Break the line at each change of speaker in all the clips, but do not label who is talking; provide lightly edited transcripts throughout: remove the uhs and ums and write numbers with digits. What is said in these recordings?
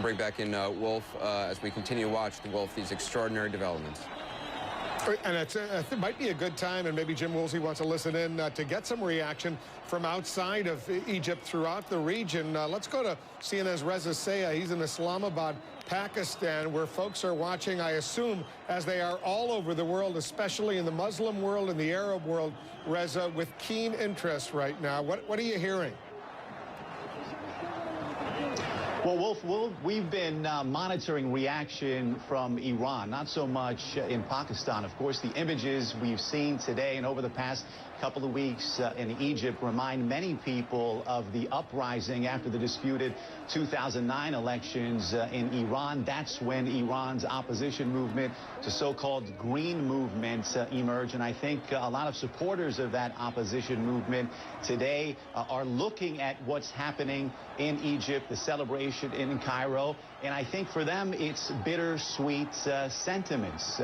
Bring back in Wolf as we continue to watch these extraordinary developments.
And it might be a good time, and maybe Jim Woolsey wants to listen in to get some reaction from outside of Egypt throughout the region. Let's go to CNN's Reza Sayah. He's in Islamabad, Pakistan, where folks are watching, I assume, as they are all over the world, especially in the Muslim world and the Arab world, Reza, with keen interest right now. What are you hearing?
Well, Wolf, we've been monitoring reaction from Iran, not so much in Pakistan. Of course, the images we've seen today and over the past couple of weeks in Egypt remind many people of the uprising after the disputed 2009 elections in Iran. That's when Iran's opposition movement, the so-called Green Movement, emerged. And I think a lot of supporters of that opposition movement today are looking at what's happening in Egypt, the celebration in Cairo. And I think for them, it's bittersweet sentiments.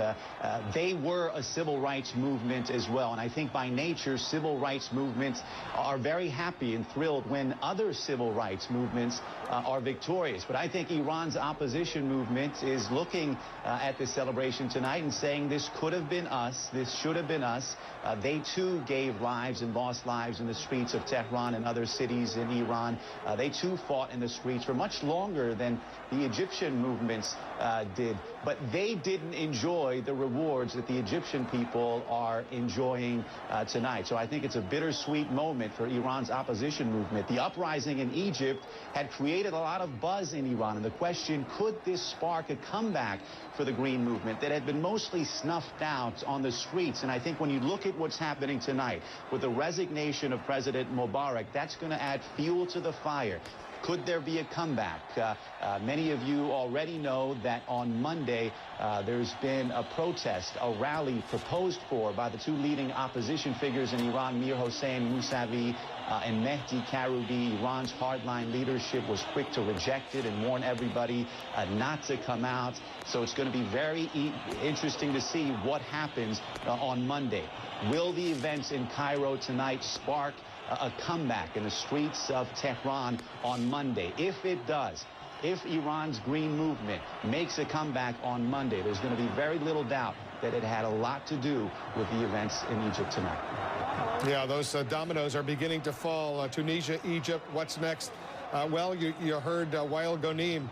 They were a civil rights movement as well. And I think by nature, civil rights movements are very happy and thrilled when other civil rights movements are victorious. But I think Iran's opposition movement is looking at this celebration tonight and saying this could have been us, this should have been us. They too gave lives and lost lives in the streets of Tehran and other cities in Iran. They too fought in the streets for much longer than the Egyptian movements did. But they didn't enjoy the rewards that the Egyptian people are enjoying tonight. So I think it's a bittersweet moment for Iran's opposition movement. The uprising in Egypt had created a lot of buzz in Iran. And the question, could this spark a comeback for the Green Movement that had been mostly snuffed out on the streets? And I think when you look at what's happening tonight with the resignation of President Mubarak, that's going to add fuel to the fire. Could there be a comeback? Many of you already know that on Monday there's been a protest, a rally proposed for by the two leading opposition figures in Iran, Mir Hossein Mousavi and Mehdi Karoubi. Iran's hardline leadership was quick to reject it and warn everybody not to come out. So it's going to be very interesting to see what happens on Monday. Will the events in Cairo tonight spark a comeback in the streets of Tehran on Monday? If it does, if Iran's Green Movement makes a comeback on Monday, there's going to be very little doubt that it had a lot to do with the events in Egypt tonight.
Yeah, those dominoes are beginning to fall. Tunisia, Egypt, what's next? Well, you heard Wael Ghonim,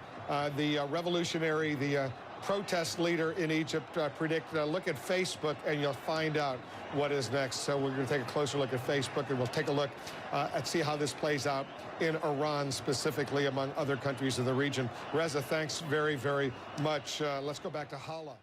the revolutionary, the protest leader in Egypt, predict. Look at Facebook and you'll find out what is next. So we're going to take a closer look at Facebook, and we'll take a look and see how this plays out in Iran specifically, among other countries of the region. Reza, thanks very, very much. Let's go back to Hala.